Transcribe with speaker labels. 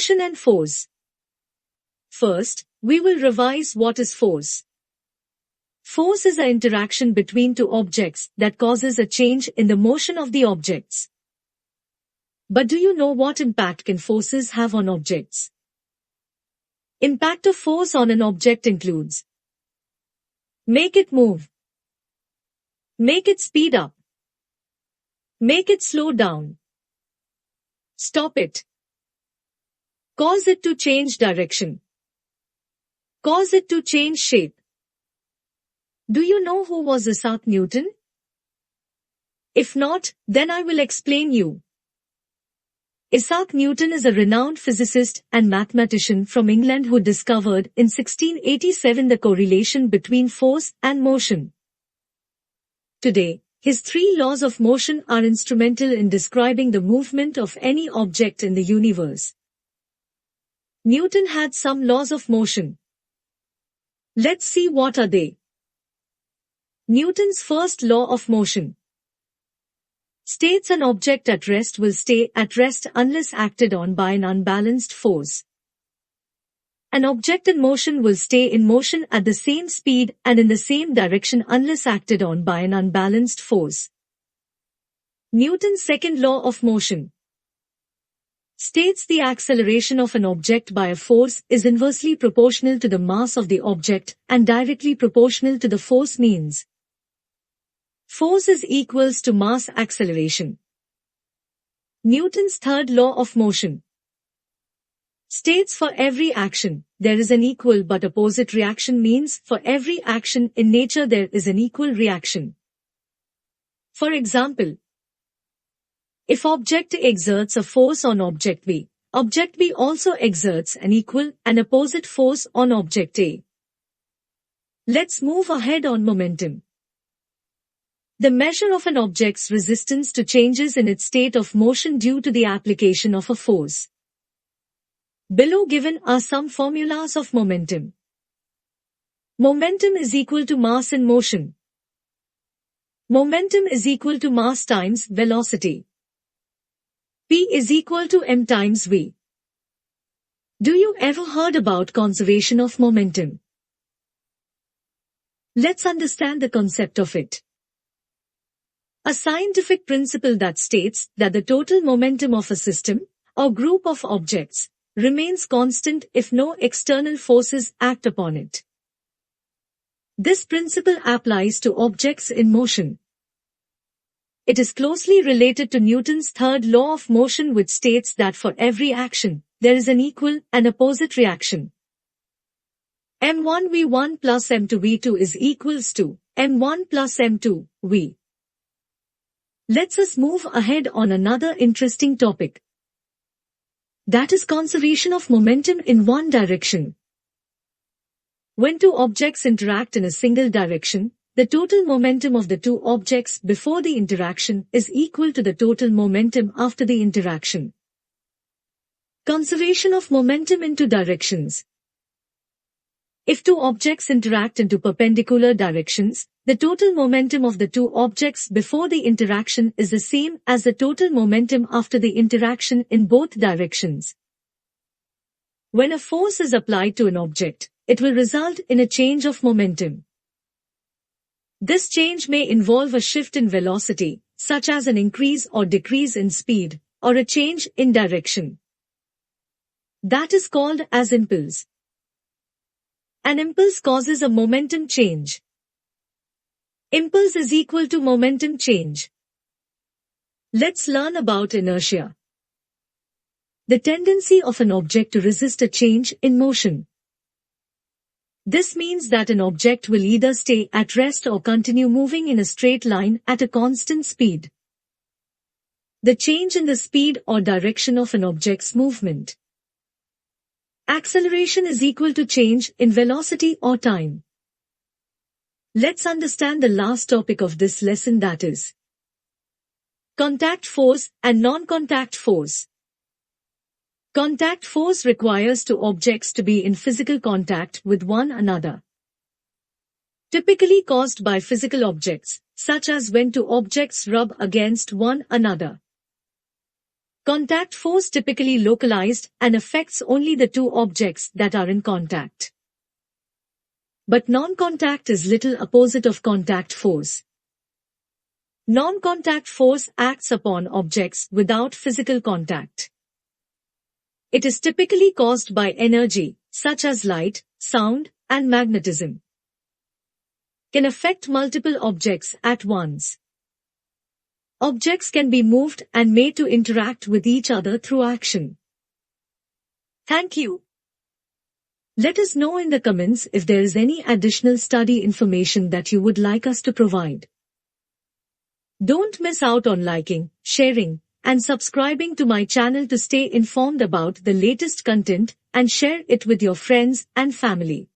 Speaker 1: Motion and force. First, we will revise what is force. Force is an interaction between two objects that causes a change in the motion of the objects. But do you know what impact can forces have on objects? Impact of force on an object includes: make it move, make it speed up, make it slow down, stop it, cause it to change direction, cause it to change shape. Do you know who was Isaac Newton? If not, then I will explain you. Isaac Newton is a renowned physicist and mathematician from England who discovered in 1687 the correlation between force and motion. Today, his 3 laws of motion are instrumental in describing the movement of any object in the universe. Newton had some laws of motion. Let's see what are they. Newton's first law of motion states an object at rest will stay at rest unless acted on by an unbalanced force. An object in motion will stay in motion at the same speed and in the same direction unless acted on by an unbalanced force. Newton's second law of motion states the acceleration of an object by a force is inversely proportional to the mass of the object and directly proportional to the force means. Force is equals to mass acceleration. Newton's third law of motion states for every action, there is an equal but opposite reaction means for every action in nature there is an equal reaction. For example, if object A exerts a force on object B also exerts an equal and opposite force on object A. Let's move ahead on momentum. The measure of an object's resistance to changes in its state of motion due to the application of a force. Below given are some formulas of momentum. Momentum is equal to mass in motion. Momentum is equal to mass times velocity. P is equal to m times v. Do you ever heard about conservation of momentum? Let's understand the concept of it. A scientific principle that states that the total momentum of a system or group of objects remains constant if no external forces act upon it. This principle applies to objects in motion. It is closely related to Newton's third law of motion which states that for every action, there is an equal and opposite reaction. m1v1 plus m2v2 is equals to m1 plus m2v. Let's us move ahead on another interesting topic. That is conservation of momentum in one direction. When two objects interact in a single direction, the total momentum of the two objects before the interaction is equal to the total momentum after the interaction. Conservation of momentum in two directions. If two objects interact in two perpendicular directions, the total momentum of the two objects before the interaction is the same as the total momentum after the interaction in both directions. When a force is applied to an object, it will result in a change of momentum. This change may involve a shift in velocity, such as an increase or decrease in speed, or a change in direction. That is called as impulse. An impulse causes a momentum change. Impulse is equal to momentum change. Let's learn about inertia. The tendency of an object to resist a change in motion. This means that an object will either stay at rest or continue moving in a straight line at a constant speed. The change in the speed or direction of an object's movement. Acceleration is equal to change in velocity or time. Let's understand the last topic of this lesson, that is contact force and non-contact force. Contact force requires two objects to be in physical contact with one another. Typically caused by physical objects, such as when two objects rub against one another. Contact force typically localized and affects only the two objects that are in contact. But non-contact is little opposite of contact force. Non-contact force acts upon objects without physical contact. It is typically caused by energy, such as light, sound, and magnetism. Can affect multiple objects at once. Objects can be moved and made to interact with each other through action. Thank you. Let us know in the comments if there is any additional study information that you would like us to provide. Don't miss out on liking, sharing, and subscribing to my channel to stay informed about the latest content and share it with your friends and family.